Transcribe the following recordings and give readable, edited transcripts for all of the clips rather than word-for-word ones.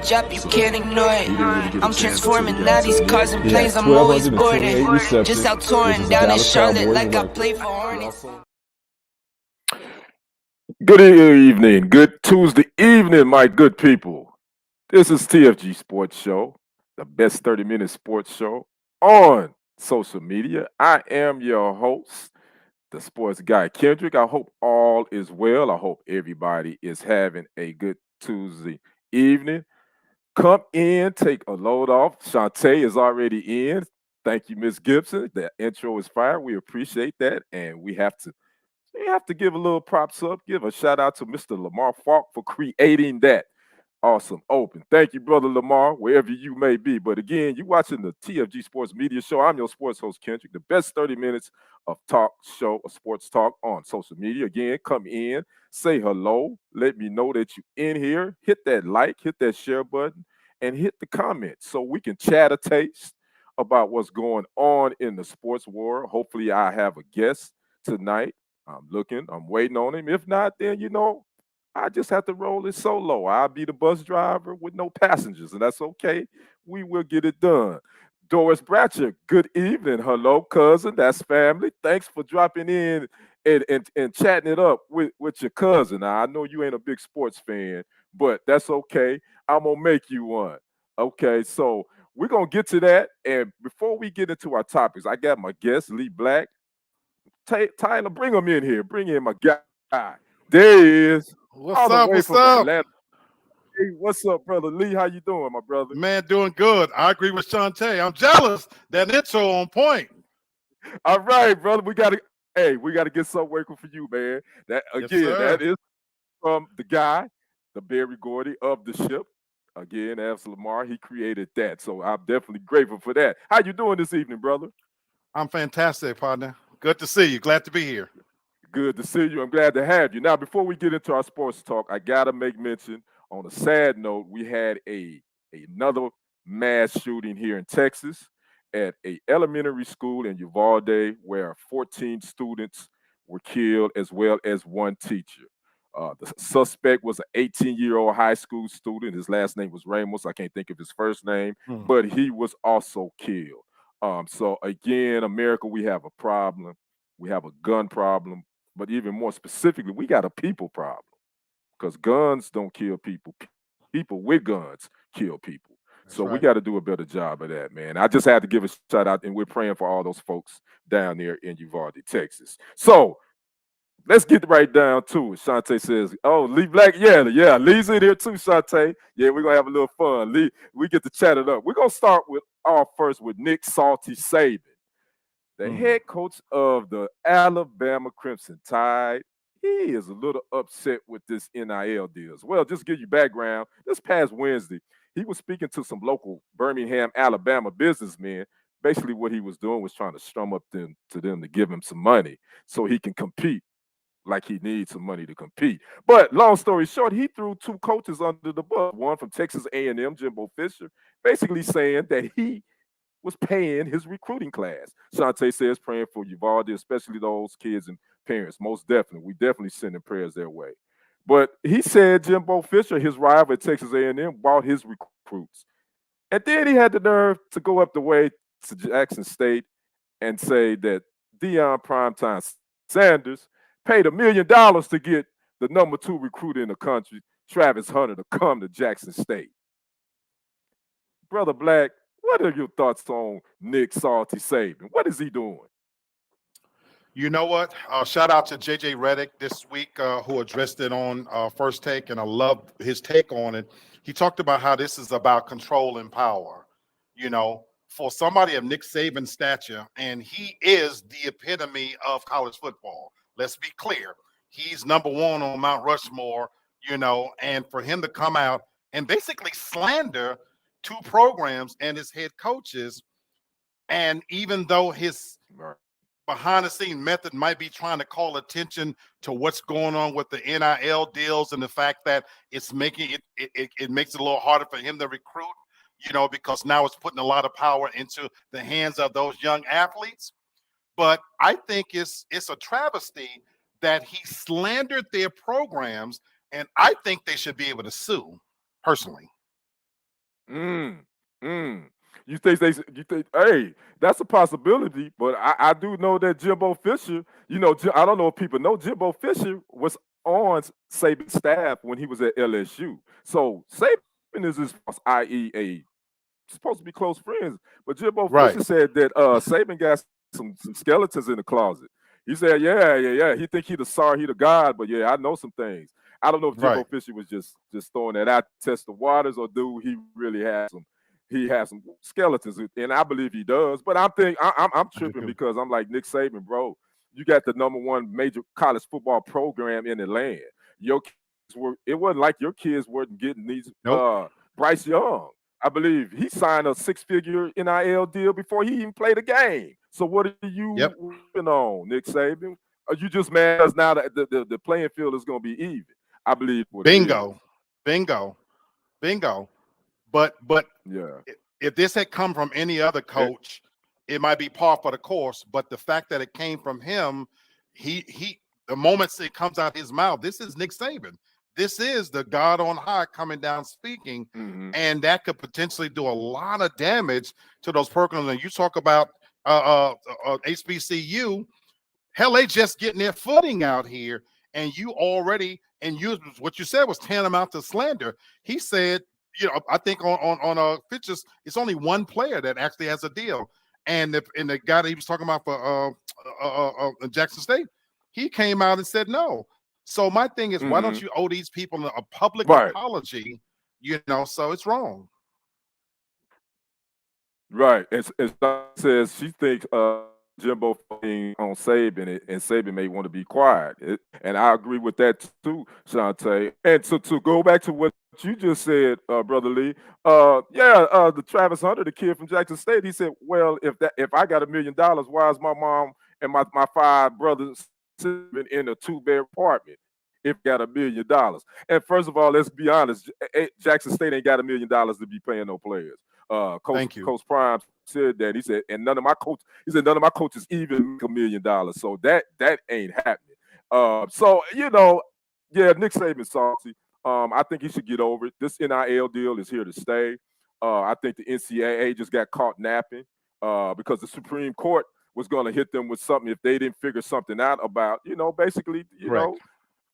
Drop, you can't ignore it. I'm transforming now these cars and planes. I'm always boarding. Just out touring down in Charlotte like I play for Hornets. Good evening, good Tuesday evening, my good people. This is TFG Sports Show, the best 30-minute sports show on social media. I am your host, the sports guy Kendrick. I hope all is well. I hope everybody is having a good Tuesday evening. Come in, take a load off. Shantae is already in. Thank you, Miss Gibson. The intro is fire. We appreciate that. And we have to give a little props up, give a shout out to Mr. Lamar Falk for creating that awesome open. Thank you, Brother Lamar, wherever you may be. But again, you're watching the TFG Sports Media Show. I'm your sports host, Kendrick, the best 30 minutes of talk show, of sports talk on social media. Again, come in, say hello, let me know that you're in here, hit that like, hit that share button, and hit the comments so we can chat a taste about what's going on in the sports world. Hopefully, I have a guest tonight. I'm waiting on him. If not, then, I just have to roll it solo. I'll be the bus driver with no passengers, and that's okay. We will get it done. Doris Bratcher, good evening. Hello, cousin. That's family. Thanks for dropping in and chatting it up with your cousin. Now, I know you ain't a big sports fan, but that's okay. I'm going to make you one. Okay, so we're going to get to that. And before we get into our topics, I got my guest, Lee Black. Tyler, bring him in here. Bring in my guy. There he is. What's up? What's up? Atlanta. Hey, what's up, brother Lee? How you doing, my brother? Man, doing good. I agree with Shantae. I'm jealous. That intro on point. All right, brother. We gotta get something working for you, man. That again, that is from the guy, the Barry Gordy of the ship. Again, as Lamar, he created that. So I'm definitely grateful for that. How you doing this evening, brother? I'm fantastic, partner. Good to see you. Glad to be here. Good to see you. I'm glad to have you. Now, before we get into our sports talk, I gotta make mention. On a sad note, we had another mass shooting here in Texas at an elementary school in Uvalde, where 14 students were killed, as well as one teacher. The suspect was an 18-year-old high school student. His last name was Ramos. I can't think of his first name, but he was also killed. So again, America, we have a problem. We have a gun problem, but even more specifically, we got a people problem. Because guns don't kill people. People with guns kill people. So we got to do a better job of that, man. I just had to give a shout out, and we're praying for all those folks down there in Uvalde, Texas. So let's get right down to it. Shantae says, oh, Lee Black, yeah, Lee's in here too, Shantae. Yeah, we're going to have a little fun. Lee, we get to chat it up. We're going to start first with Nick Salty Saban, the head coach of the Alabama Crimson Tide. He is a little upset with this NIL deals. Well, just to give you background, this past Wednesday, he was speaking to some local Birmingham, Alabama businessmen. Basically, what he was doing was trying to strum up them to give him some money so he can compete like he needs some money to compete. But long story short, he threw two coaches under the bus, one from Texas A&M, Jimbo Fisher, basically saying that he was paying his recruiting class. Shantae says praying for Uvalde, especially those kids and parents. Most definitely. We definitely sending prayers their way. But he said Jimbo Fisher, his rival at Texas A&M, bought his recruits. And then he had the nerve to go up the way to Jackson State and say that Deion Primetime Sanders paid $1 million to get the number 2 recruit in the country, Travis Hunter, to come to Jackson State. Brother Black, what are your thoughts on Nick Salty Saban? What is he doing? You know what? Shout out to JJ Redick this week who addressed it on First Take, and I love his take on it. He talked about how this is about control and power. For somebody of Nick Saban's stature, and he is the epitome of college football. Let's be clear. He's number 1 on Mount Rushmore, and for him to come out and basically slander 2 programs and his head coaches, and even though his behind the scene method might be trying to call attention to what's going on with the NIL deals and the fact that it's making it makes it a little harder for him to recruit, because now it's putting a lot of power into the hands of those young athletes. But I think it's a travesty that he slandered their programs, and I think they should be able to sue personally. Mm, mm. You think, hey, that's a possibility, but I do know that Jimbo Fisher, I don't know if people know Jimbo Fisher was on Saban's staff when he was at LSU. So Saban is his boss, i.e. a supposed to be close friends. But Jimbo Right, Fisher said that Saban got some skeletons in the closet. He said, yeah. He think he the sorry, he the God, but yeah, I know some things. I don't know if Jimbo right. Fisher was just throwing that out to test the waters, or do he really have some? He has some skeletons, and I believe he does. But I'm I do tripping too. because I'm like Nick Saban, bro. You got the #1 major college football program in the land. Your kids it wasn't like your kids weren't getting these. Nope. Bryce Young, I believe he signed a 6-figure NIL deal before he even played a game. So what are you Yep. working on, Nick Saban? Are you just mad because now the playing field is going to be even? I believe what it is. Bingo, bingo, bingo. But Yeah. if this had come from any other And, coach, it might be par for the course. But the fact that it came from him, he the moment it comes out his mouth, this is Nick Saban. This is the God on high coming down speaking, mm-hmm. and that could potentially do a lot of damage to those programs. And you talk about HBCU. Hell, they just getting their footing out here, and you already what you said was tantamount to slander. He said, I think on Fitches, it's only one player that actually has a deal, and the guy that he was talking about for Jackson State, he came out and said no. So my thing is, why don't Mm-hmm. you owe these people a public Right. apology? So it's wrong. Right. And says she thinks Jimbo being on Saban, and Saban may want to be quiet. And I agree with that too, Shantae. And to go back to what you just said, Brother Lee, the Travis Hunter, the kid from Jackson State, he said, well, if I got $1 million, why is my mom and my 5 brothers sitting in a 2-bed apartment if I got $1 million? And first of all, let's be honest, Jackson State ain't got $1 million to be paying no players. Thank you. Coach Prime said that. He said, and none of my coaches even make $1 million. So that ain't happening. So yeah, Nick Saban salty. I think he should get over it. This NIL deal is here to stay. I think the NCAA just got caught napping because the Supreme Court was going to hit them with something if they didn't figure something out about, basically, Correct.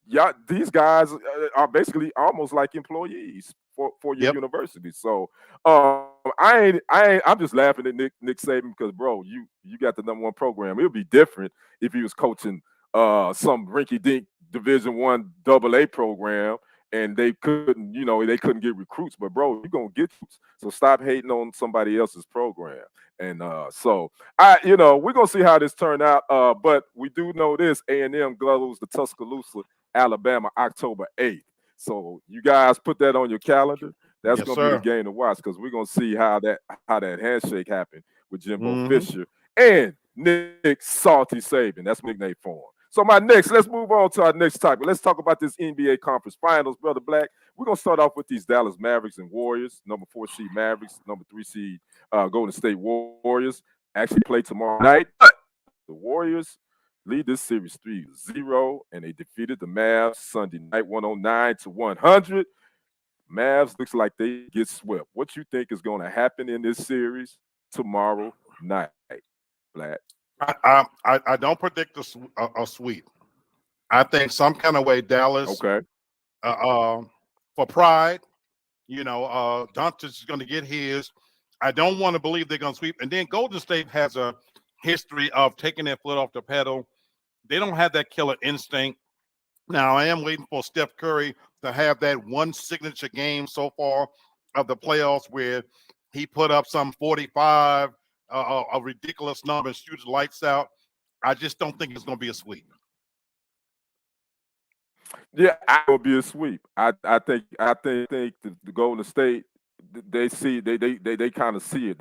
yeah, these guys are basically almost like employees for your Yep. university. So I'm just laughing at Nick Saban because, bro, you got the #1 program. It would be different if he was coaching some rinky-dink Division I AA program and they couldn't get recruits. But bro, you're gonna get recruits. So stop hating on somebody else's program. And so we're gonna see how this turn out. But we do know this: A&M goes to Tuscaloosa, Alabama, October 8th. So you guys put that on your calendar. That's Yes, gonna be the sir. game to watch because we're gonna see how that handshake happened with Jimbo Hmm. Fisher and Nick Salty Saban. That's my nickname for him. So let's move on to our next topic. Let's talk about this NBA Conference Finals, Brother Black. We're gonna start off with these Dallas Mavericks and Warriors. #4 seed Mavericks, #3 seed Golden State Warriors actually play tomorrow night. The Warriors lead this series 3-0, and they defeated the Mavs Sunday night 109-100. Mavs looks like they get swept. What you think is going to happen in this series tomorrow night, Black? I don't predict a sweep. I think some kind of way Dallas, Okay. for pride, Doncic is going to get his. I don't want to believe they're going to sweep. And then Golden State has a history of taking their foot off the pedal. They don't have that killer instinct. Now, I am waiting for Steph Curry to have that one signature game so far of the playoffs where he put up some 45, a ridiculous number, and shoots lights out. I just don't think it's going to be a sweep. Yeah, it will be a sweep. I think the Golden State they see they kind of see it.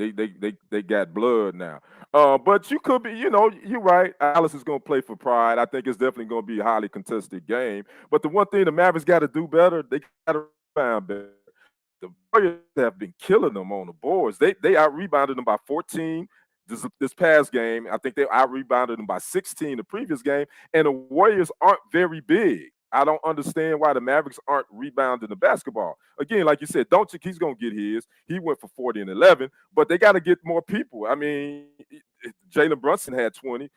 They got blood now. But you could be, you're right. Alice is going to play for pride. I think it's definitely going to be a highly contested game. But the one thing the Mavericks got to do better, they got to rebound better. The Warriors have been killing them on the boards. They out rebounded them by 14 this past game. I think they out rebounded them by 16 the previous game. And the Warriors aren't very big. I don't understand why the Mavericks aren't rebounding the basketball. Again, like you said, Doncic, he's going to get his. He went for 40 and 11, but they got to get more people. I mean, Jalen Brunson had 20.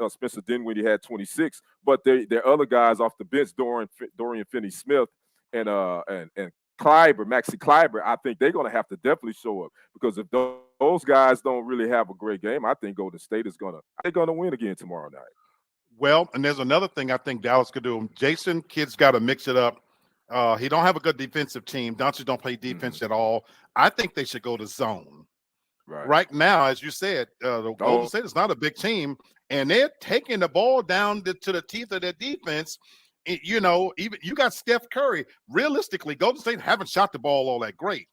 Spencer Dinwiddie had 26, but their other guys off the bench, Dorian Finney-Smith and Maxi Kleiber, I think they're going to have to definitely show up, because if those guys don't really have a great game, I think Golden State is going to win again tomorrow night. Well, and there's another thing I think Dallas could do. Jason Kidd's got to mix it up. He don't have a good defensive team. Doncic don't play defense at all. I think they should go to zone. Right now, as you said, the Golden State is not a big team, and they're taking the ball down to the teeth of their defense. Even you got Steph Curry. Realistically, Golden State haven't shot the ball all that great,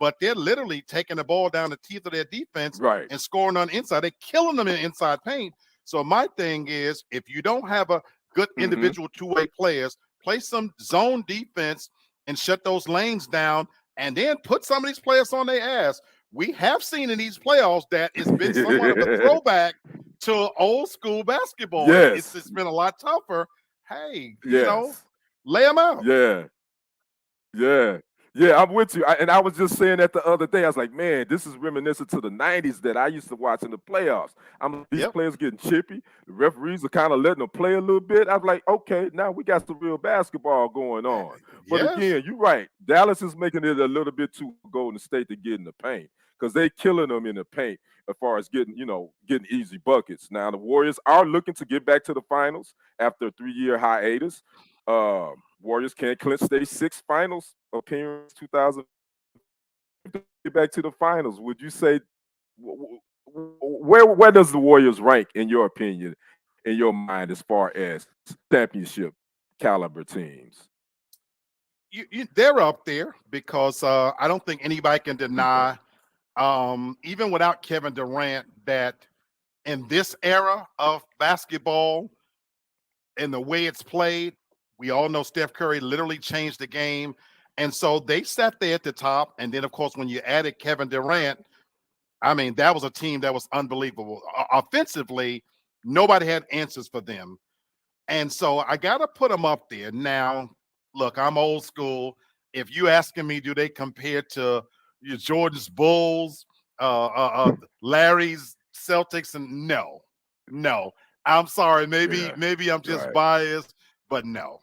but they're literally taking the ball down the teeth of their defense and scoring on the inside. They're killing them in inside paint. So my thing is, if you don't have a good individual two-way players, play some zone defense and shut those lanes down, and then put some of these players on their ass. We have seen in these playoffs that it's been somewhat of a throwback to old school basketball. Yes. It's been a lot tougher. Hey, lay them out. Yeah, I'm with you. And I was just saying that the other day. I was like, man, this is reminiscent to the 90s that I used to watch in the playoffs. These players getting chippy. The referees are kind of letting them play a little bit. I was like, okay, now we got some real basketball going on. But again, you're right. Dallas is making it a little bit too Golden State to get in the paint, because they're killing them in the paint as far as getting easy buckets. Now, the Warriors are looking to get back to the finals after a 3-year hiatus. Warriors can't clinch their 6th finals appearance 2000. Get back to the finals. Would you say where does the Warriors rank in your opinion, in your mind, as far as championship caliber teams? They're up there, because I don't think anybody can deny, even without Kevin Durant, that in this era of basketball and the way it's played, we all know Steph Curry literally changed the game. And so they sat there at the top. And then, of course, when you added Kevin Durant, I mean, that was a team that was unbelievable. Offensively, nobody had answers for them. And so I got to put them up there. Now, look, I'm old school. If you asking me, do they compare to Jordan's Bulls, Larry's Celtics? And no. I'm sorry. Maybe I'm just biased, but no.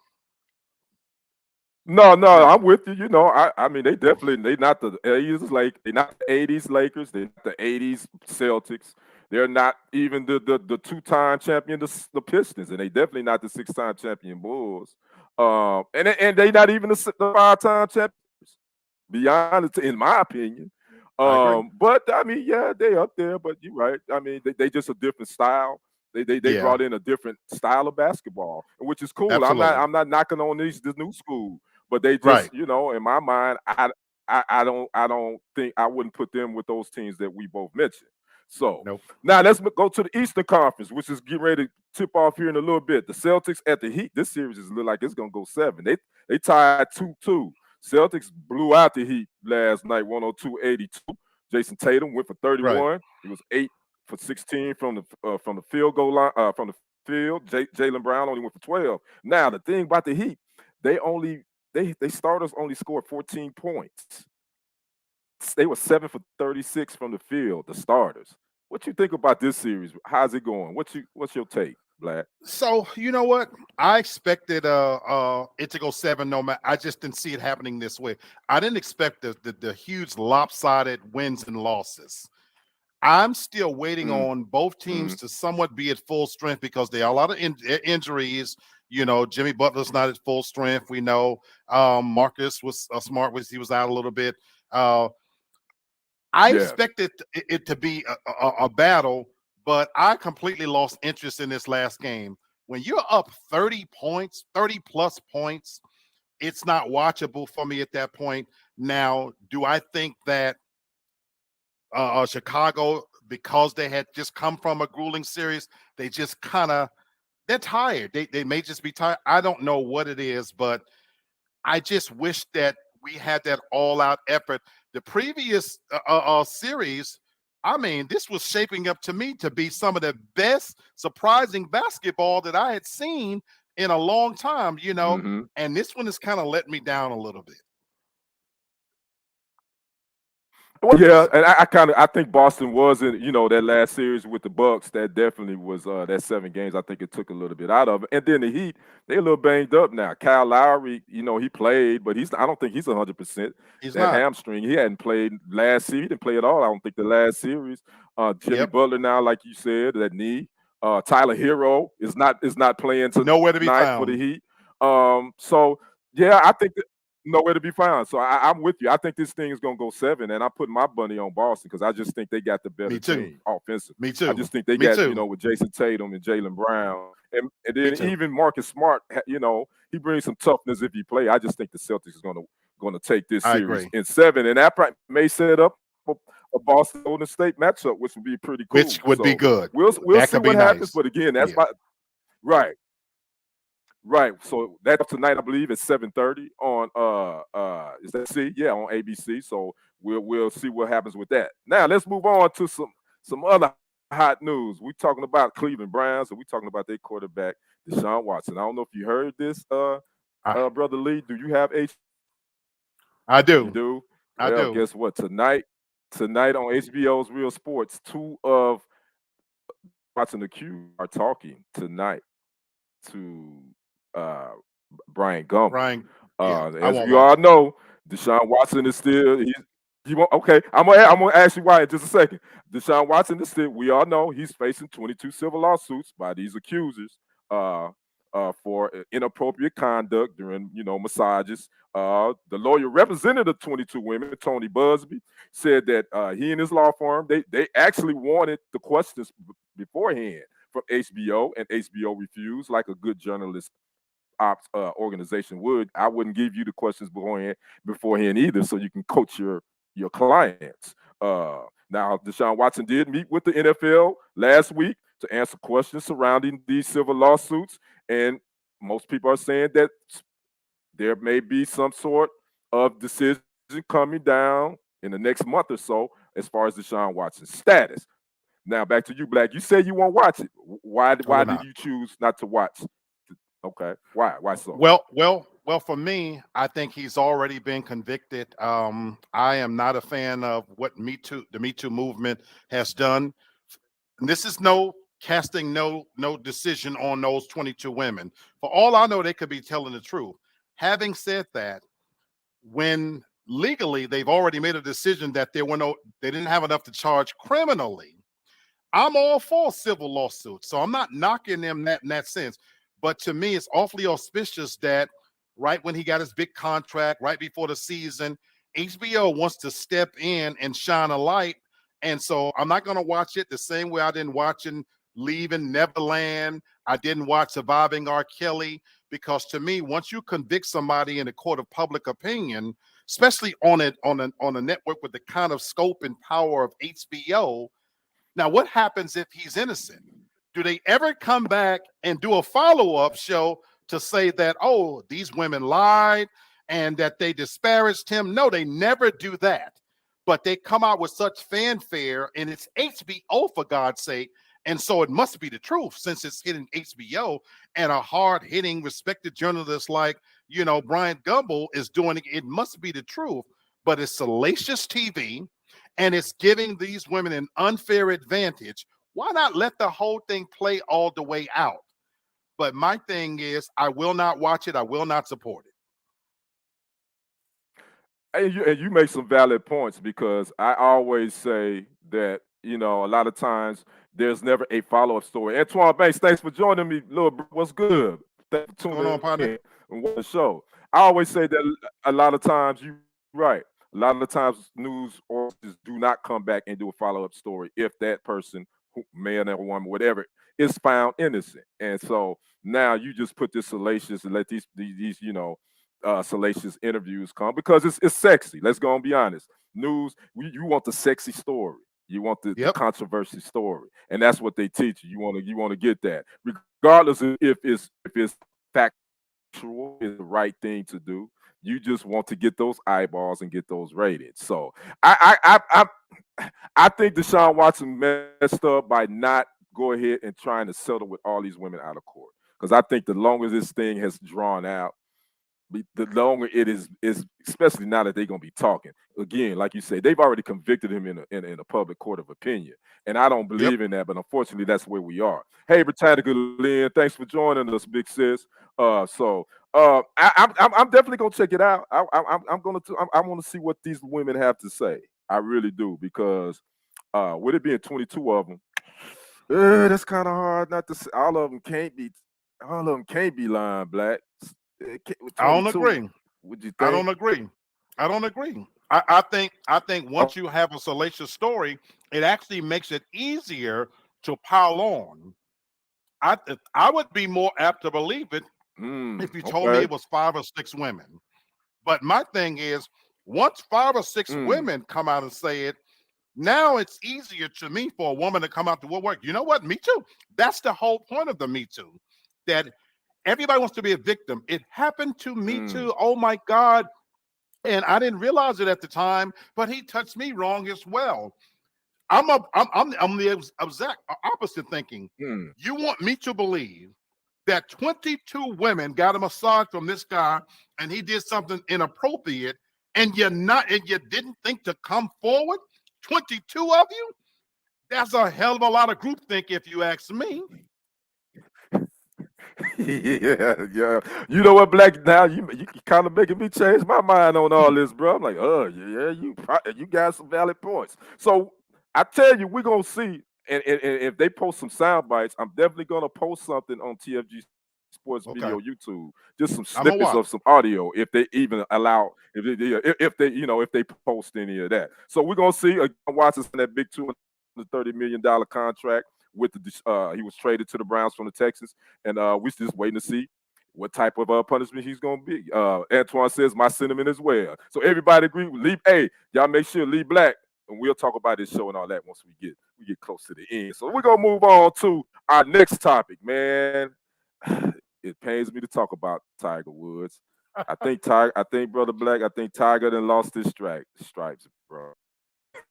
No, I'm with you. I mean, they not the 80s Lakers, they're not the 80s Celtics. They're not even the 2-time champion, the Pistons, and they definitely not the 6-time champion Bulls. And they not even the 5-time champions, beyond, in my opinion. But I mean, they up there. But you're right. I mean, they just a different style. They brought in a different style of basketball, which is cool. Absolutely. I'm not knocking on this new school, but they just in my mind, I don't think I wouldn't put them with those teams that we both mentioned. So now let's go to the Eastern Conference, which is getting ready to tip off here in a little bit. The Celtics at the Heat. This series is look like it's gonna go 7. They tied 2-2. Celtics blew out the Heat last night, 102-82. Jason Tatum went for 31. He was 8 for 16 from the field goal line, from the field. Jaylen Brown only went for 12. Now the thing about the Heat, they starters only scored 14 points. They were 7 for 36 from the field, the starters. What you think about this series? How's it going? What's your take, Black? So you know what? I expected it to go 7. No matter, I just didn't see it happening this way. I didn't expect the huge lopsided wins and losses. I'm still waiting on both teams to somewhat be at full strength, because there are a lot of injuries. Jimmy Butler's not at full strength. We know Marcus was Smart, he was out a little bit. I expected it to be a battle, but I completely lost interest in this last game. When you're up 30 points, 30 plus points, it's not watchable for me at that point. Now, do I think that Chicago, because they had just come from a grueling series, they just kind of they're tired. They may just be tired. I don't know what it is, but I just wish that we had that all out effort. The previous series, I mean, this was shaping up to me to be some of the best surprising basketball that I had seen in a long time, Mm-hmm. and this one has kind of let me down a little bit. Well, yeah, and I think Boston was in, that last series with the Bucks. That definitely was that 7 games. I think it took a little bit out of it. And then the Heat, they're a little banged up now. Kyle Lowry, he played, but I don't think he's 100%. He's That not. hamstring, he hadn't played last series. He didn't play at all. I don't think the last series. Jimmy Yep. Butler now, like you said, that knee. Tyler Hero is not playing Nowhere to be tonight for the found. Heat. So yeah, I think that nowhere to be found. So I'm with you. I think this thing is going to go 7, and I'm putting my money on Boston because I just think they got the better Me too. team offensively. Me I too. just think they Me got, too. with Jason Tatum and Jaylen Brown, and Me then too. even Marcus Smart. He brings some toughness if he play. I just think the Celtics is going to take this I series agree. in 7, and that may set up a Boston Golden State matchup, which would be pretty cool. Which would be So good. we'll That see could be what happens. nice. But again, that's Yeah. my right. Right. So that's tonight, I believe, at 7:30 on is that C? Yeah, on ABC. So we'll see what happens with that. Now let's move on to some other hot news. We're talking about Cleveland Browns, and we're talking about their quarterback, Deshaun Watson. I don't know if you heard this, I, Brother Lee. Do you have H? I You do. do? I Well, do. guess what? Tonight on HBO's Real Sports, two of Watson accused are talking tonight to uh, Brian Gumble. Brian. Yeah. I As won't we watch all it. know, Deshaun Watson is still. Okay? I'm gonna ask you why in just a second. Deshaun Watson is still. We all know he's facing 22 civil lawsuits by these accusers uh, for inappropriate conduct during massages. The lawyer represented the 22 women, Tony Busby, said that he and his law firm they actually wanted the questions beforehand from HBO, and HBO refused, like a good journalist ops organization would. I wouldn't give you the questions beforehand either, so you can coach your clients. Now, Deshaun Watson did meet with the NFL last week to answer questions surrounding these civil lawsuits, and most people are saying that there may be some sort of decision coming down in the next month or so as far as Deshaun Watson's status. Now, back to you, Black. You say you won't watch it. Why I will did not. you choose not to watch? Okay. Why so? Well. For me, I think he's already been convicted. I am not a fan of what the Me Too movement has done. And this is no casting no decision on those 22 women. For all I know, they could be telling the truth. Having said that, when legally they've already made a decision that they didn't have enough to charge criminally, I'm all for civil lawsuits, so I'm not knocking them in that sense. But to me, it's awfully auspicious that right when he got his big contract, right before the season, HBO wants to step in and shine a light. And so I'm not going to watch it the same way I didn't watching Leaving Neverland. I didn't watch Surviving R. Kelly, because to me, once you convict somebody in a court of public opinion, especially on a network with the kind of scope and power of HBO, now, what happens if he's innocent? Do they ever come back and do a follow-up show to say that, oh, these women lied and that they disparaged him? No, they never do that. But they come out with such fanfare, and it's HBO, for God's sake. And so it must be the truth, since it's hitting HBO, and a hard-hitting, respected journalist like, Brian Gumble is doing it. It must be the truth. But it's salacious TV, and it's giving these women an unfair advantage. Why not let the whole thing play all the way out? But my thing is, I will not watch it. I will not support it. And you make some valid points, because I always say that a lot of times there's never a follow-up story. Antoine Banks, thanks for joining me. Little bro, what's good? Thanks for What's going on, tuning partner? in and watching the show. I always say that a lot of times you're right. A lot of times news organizations do not come back and do a follow-up story if that person, man or woman, whatever, is found innocent. And so now you just put this salacious and let these salacious interviews come because it's sexy. Let's go and be honest. News, you want the sexy story. You want the controversy story, and that's what they teach you. You want to get that, regardless of if it's factual, is the right thing to do. You just want to get those eyeballs and get those ratings. So I think Deshaun Watson messed up by not go ahead and trying to settle with all these women out of court. Because I think the longer this thing has drawn out, the longer it is especially now that they're gonna be talking again. Like you say, they've already convicted him in a public court of opinion, and I don't believe in that. But unfortunately, that's where we are. Hey, Britannica Lynn, thanks for joining us, big sis. I'm definitely gonna check it out. I want to see what these women have to say. I really do, because with it being 22 of them, that's kind of hard not to say. All of them can't be lying, Black. I don't agree. Would you think? I don't agree. I think once you have a salacious story, it actually makes it easier to pile on. I would be more apt to believe it if you told me it was 5 or 6 women. But my thing is, once 5 or 6 women come out and say it, now it's easier to me for a woman to come out to woodwork. You know what? Me too. That's the whole point of the Me Too. That everybody wants to be a victim. It happened to me too. Oh my God. And I didn't realize it at the time, but he touched me wrong as well. I'm the exact opposite thinking. You want me to believe that 22 women got a massage from this guy and he did something inappropriate, and you didn't think to come forward? 22 of you? That's a hell of a lot of groupthink, if you ask me. Yeah. You know what, Black? Now you kind of making me change my mind on all this, bro. I'm like, yeah, you got some valid points. So I tell you, we're gonna see, and if they post some sound bites, I'm definitely gonna post something on TFG Sports Media on YouTube, just some snippets of some audio, if they even allow, if they post any of that. So we're gonna see. Watson that big $230 million contract with he was traded to the Browns from the Texans, and we're just waiting to see what type of punishment he's going to be. Antoine says my sentiment as well. So everybody agree with Lee. Hey, y'all make sure Lee Black, and we'll talk about this show and all that once we get close to the end. So we're gonna move on to our next topic, man. It pains me to talk about Tiger Woods. I think Brother Black, I think Tiger done lost his stripes, bro.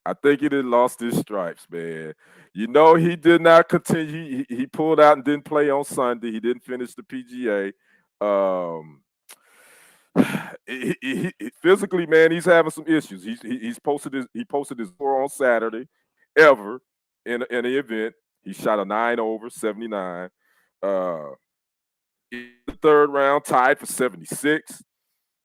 I think he done lost his stripes, man. You know, he did not continue. He pulled out and didn't play on Sunday. He didn't finish the PGA. Physically, man, he's having some issues. He posted his score on Saturday, ever in the event. He shot a 9 over 79. In the third round, tied for 76.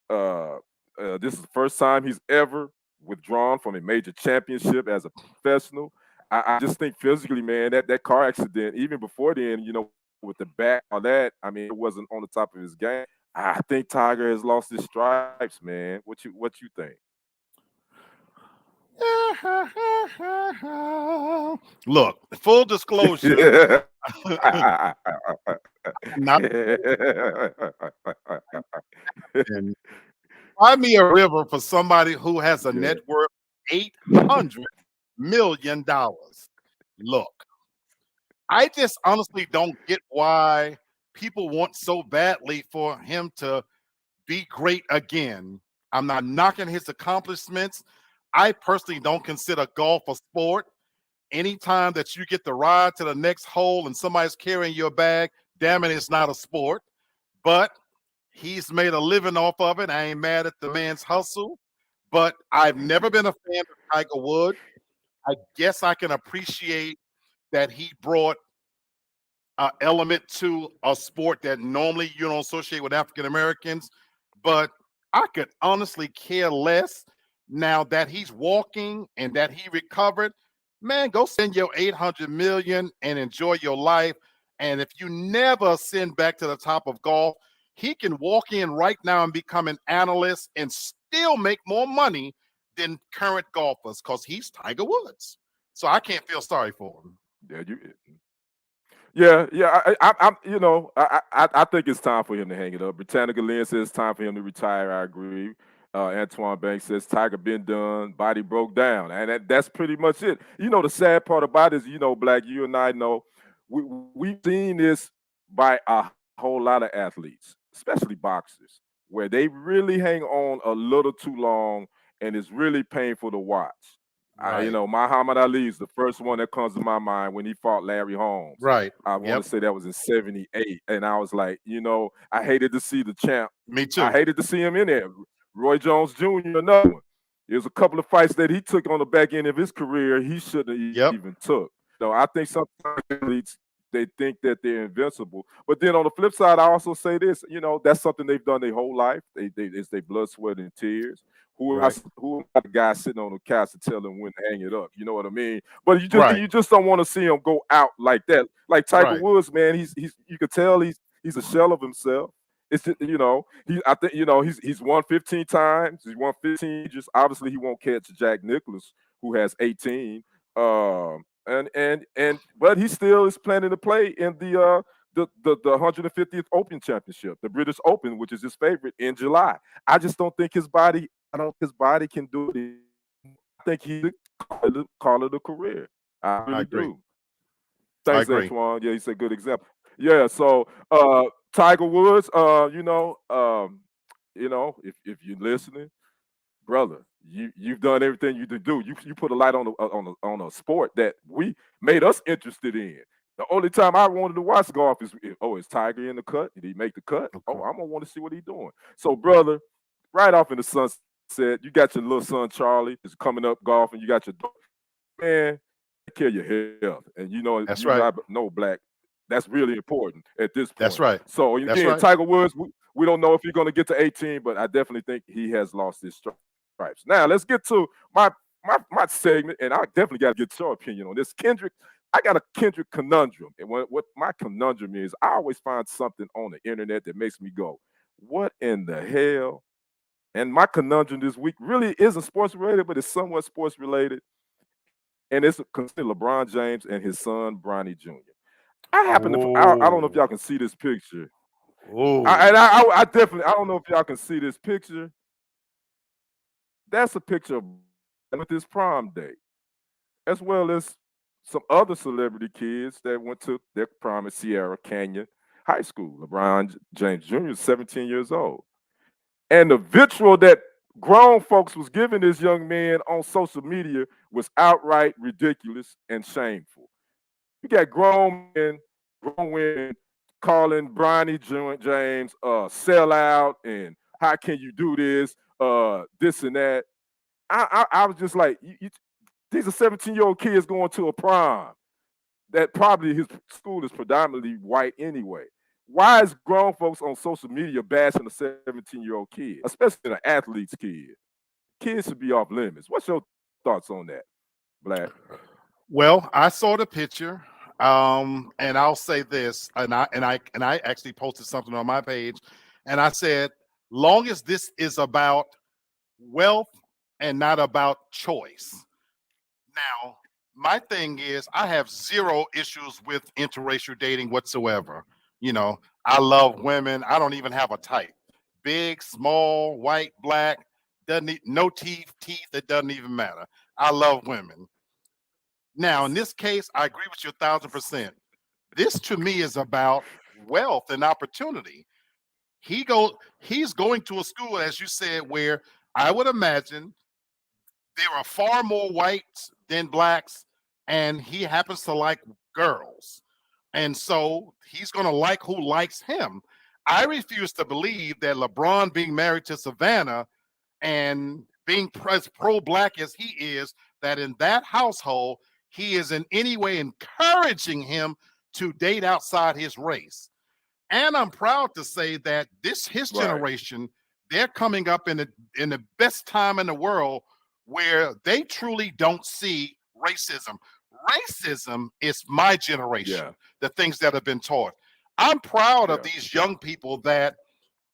This is the first time he's ever withdrawn from a major championship as a professional. I just think physically, man, that car accident, even before then, with the back on that, I mean, it wasn't on the top of his game. I think Tiger has lost his stripes, man. What you think? Look, full disclosure. Buy me a river for somebody who has a net worth $800 million. Look, I just honestly don't get why people want so badly for him to be great again. I'm not knocking his accomplishments. I personally don't consider golf a sport. Anytime that you get the ride to the next hole and somebody's carrying your bag, damn it, it's not a sport. But he's made a living off of it. I ain't mad at the man's hustle, but I've never been a fan of Tiger Woods. I guess I can appreciate that he brought an element to a sport that normally you don't associate with African Americans, but I could honestly care less now that he's walking and that he recovered. Man, go send your 800 million and enjoy your life. And if you never send back to the top of golf, he can walk in right now and become an analyst and still make more money than current golfers because he's Tiger Woods. So I can't feel sorry for him. Yeah, Yeah. I think it's time for him to hang it up. Britannica Lynn says it's time for him to retire. I agree. Antoine Banks says Tiger been done, body broke down, and that's pretty much it. The sad part about it is, Black, you and I know we've seen this by a whole lot of athletes, especially boxers, where they really hang on a little too long, and it's really painful to watch. Right. Muhammad Ali is the first one that comes to my mind when he fought Larry Holmes. Right. I want Yep. to say that was in '78, and I was like, I hated to see the champ. Me I too. hated to see him in there. Roy Jones Jr., another one. There's a couple of fights that he took on the back end of his career he shouldn't have Yep. even took. I think sometimes athletes, they think that they're invincible. But then on the flip side, I also say this, that's something they've done their whole life. It's their blood, sweat, and tears. Right. Who am I the guy sitting on the couch to tell him when to hang it up? You know what I mean? But Right. you just don't want to see him go out like that. Like Tiger Right. Woods, man, he's you could tell he's a shell of himself. It's just, I think he's won 15 times. He's won 15. Just obviously he won't catch Jack Nicklaus, who has 18. But he still is planning to play in the 150th Open Championship, the British Open, which is his favorite, in July. I just don't think his body. I don't think his body can do it. I think he call it a career. I really agree. do. Thanks, agree. Antoine. Yeah, he's a good example. Yeah. So Tiger Woods, if you're listening, brother, you've done everything you could do. You put a light on a sport that we made us interested in. The only time I wanted to watch golf is is Tiger in the cut? Did he make the cut? Okay. Oh, I'm gonna want to see what he's doing. So, brother, right off in the sunset, you got your little son Charlie is coming up golfing. You got your man, take care of your health, and That's you right. know, Black. That's really important at this point. That's right. So That's again, right. Tiger Woods, we don't know if he's going to get to 18, but I definitely think he has lost his stripes. Now let's get to my segment, and I definitely got to get your opinion on this. Kendrick, I got a Kendrick conundrum, and what my conundrum is, I always find something on the internet that makes me go, "What in the hell?" And my conundrum this week really isn't sports related, but it's somewhat sports related, and it's concerning LeBron James and his son Bronny Jr. I don't know if y'all can see this picture. I definitely, I don't know if y'all can see this picture. That's a picture of with his prom date, as well as some other celebrity kids that went to their prom at Sierra Canyon High School. LeBron James Jr. is 17 years old. And the vitriol that grown folks was giving this young man on social media was outright ridiculous and shameful. You got grown women calling Bronny James sellout and how can you do this, this and that. I was just like, these are 17-year-old kids going to a prom that probably his school is predominantly white anyway. Why is grown folks on social media bashing a 17-year-old kid, especially an athlete's kid? Kids should be off limits. What's your thoughts on that, Black? Well, I saw the picture, and I'll say this, and I actually posted something on my page, and I said, long as this is about wealth and not about choice. Now, my thing is, I have zero issues with interracial dating whatsoever. I love women. I don't even have a type. Big, small, white, black, no teeth, it doesn't even matter. I love women. Now, in this case, I agree with you 1,000%. This to me is about wealth and opportunity. He's going to a school, as you said, where I would imagine there are far more whites than blacks, and he happens to like girls. And so he's going to like who likes him. I refuse to believe that LeBron being married to Savannah and being as pro-black as he is, that in that household, he is in any way encouraging him to date outside his race. And I'm proud to say that his generation, they're coming up in the best time in the world where they truly don't see racism. Racism is my generation, the things that have been taught. I'm proud of these young people that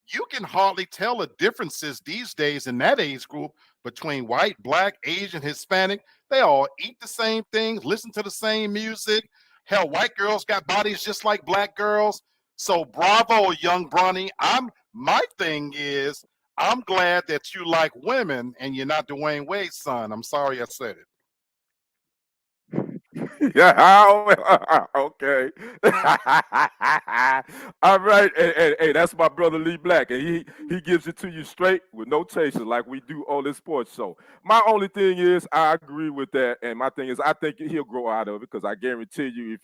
you can hardly tell the differences these days in that age group between white, black, Asian, Hispanic. They all eat the same things, listen to the same music, Hell, white girls got bodies just like black girls. So bravo, young Bronny. My thing is, I'm glad that you like women and you're not Dwayne Wade's son. I'm sorry I said it. Yeah, okay. All right. Hey, that's my brother Lee Black, and he gives it to you straight with no chaser, like we do on this sports show. My only thing is, I agree with that, and my thing is, I think he'll grow out of it because I guarantee you,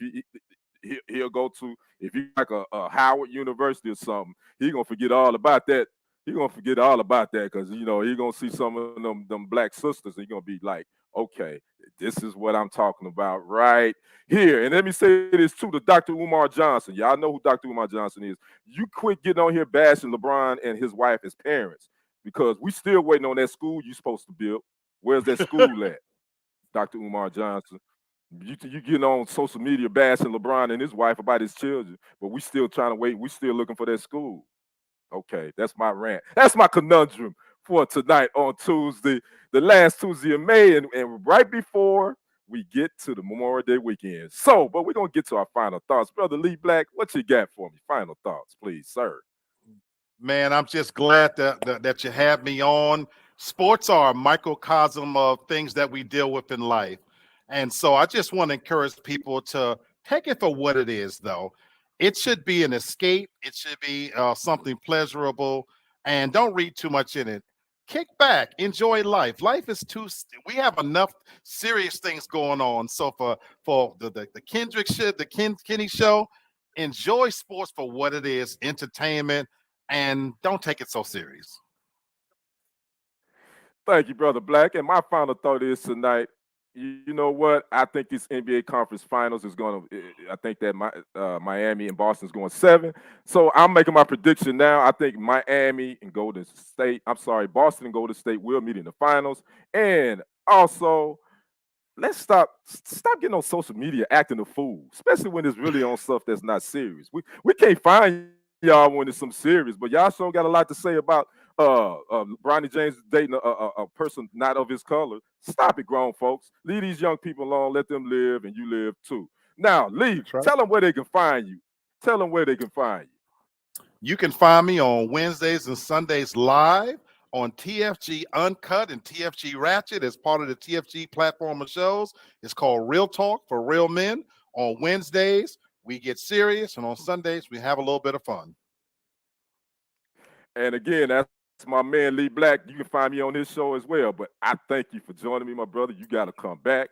if he'll go to if he like a Howard University or something, he gonna forget all about that. He gonna forget all about that because he gonna see some of them black sisters, and he gonna be like, okay, this is what I'm talking about right here. And let me say this too to Dr. Umar Johnson. Y'all know who Dr. Umar Johnson is. You quit getting on here bashing LeBron and his wife as parents because we still waiting on that school you supposed to build. Where's that school at, Dr. Umar Johnson? You getting on social media bashing LeBron and his wife about his children, but we still trying to wait. We still looking for that school. Okay, that's my rant. That's my conundrum for tonight on Tuesday, the last Tuesday of May, and right before we get to the Memorial Day weekend. So, but we're going to get to our final thoughts. Brother Lee Black, what you got for me? Final thoughts, please, sir. Man, I'm just glad that you have me on. Sports are a microcosm of things that we deal with in life. And so I just want to encourage people to take it for what it is, though. It should be an escape. It should be something pleasurable. And don't read too much in it. Kick back, enjoy life. Life is we have enough serious things going on. So for the Kendrick shit, the Kenny show, enjoy sports for what it is, entertainment, and don't take it so serious. Thank you, Brother Black. And my final thought is tonight, you know what? I think this NBA Conference Finals is going to. I think that Miami and Boston is going 7. So I'm making my prediction now. I think Miami and Golden State. I'm sorry, Boston and Golden State will meet in the finals. And also, let's stop getting on social media acting a fool, especially when it's really on stuff that's not serious. We can't find y'all when it's some serious, but y'all sure got a lot to say about Bronny James dating a person not of his color. Stop it, grown folks. Leave these young people alone. Let them live, and you live too. Now, Lee, right. Tell them where they can find you. Tell them where they can find you. You can find me on Wednesdays and Sundays live on TFG Uncut and TFG Ratchet as part of the TFG platform of shows. It's called Real Talk for Real Men. On Wednesdays, we get serious, and on Sundays, we have a little bit of fun. And again, that's my man Lee Black. You can find me on his show as well. But I thank you for joining me, my brother. You got to come back.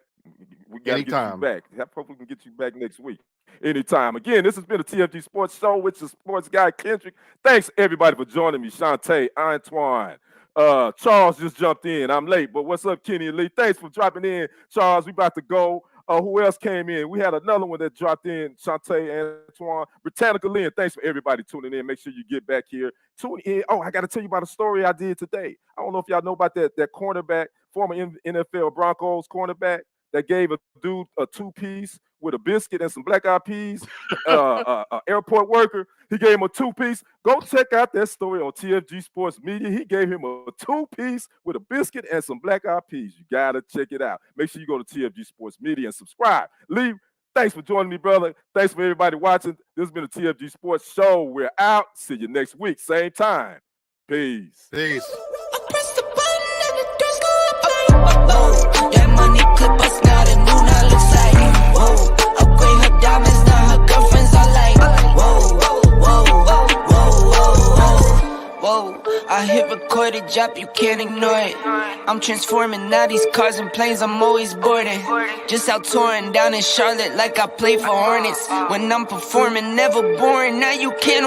We got to get you back. Hopefully we can get you back next week. Anytime. Again, this has been a TFG Sports Show with the sports guy, Kendrick. Thanks, everybody, for joining me. Shantae, Antoine, Charles just jumped in. I'm late, but what's up, Kenny and Lee? Thanks for dropping in, Charles. We about to go. Who else came in? We had another one that dropped in, Shantae, Antoine, Britannica Lynn. Thanks for everybody tuning in. Make sure you get back here. Tune in. Oh, I got to tell you about a story I did today. I don't know if y'all know about that cornerback, former NFL Broncos cornerback that gave a dude a 2-piece with a biscuit and some black eyed peas, airport worker. He gave him a 2-piece. Go check out that story on TFG Sports Media. He gave him a 2-piece with a biscuit and some black eyed peas. You got to check it out. Make sure you go to TFG Sports Media and subscribe. Lee, thanks for joining me, brother. Thanks for everybody watching. This has been a TFG Sports Show. We're out. See you next week. Same time. Peace. Peace. That money clip us now, the new now looks like, whoa, upgrade her diamonds, now her girlfriends are like, whoa, whoa, whoa, whoa, whoa, I hit recorded drop, you can't ignore it. I'm transforming now these cars and planes, I'm always boarding. Just out touring down in Charlotte like I play for Hornets. When I'm performing, never boring, now you can't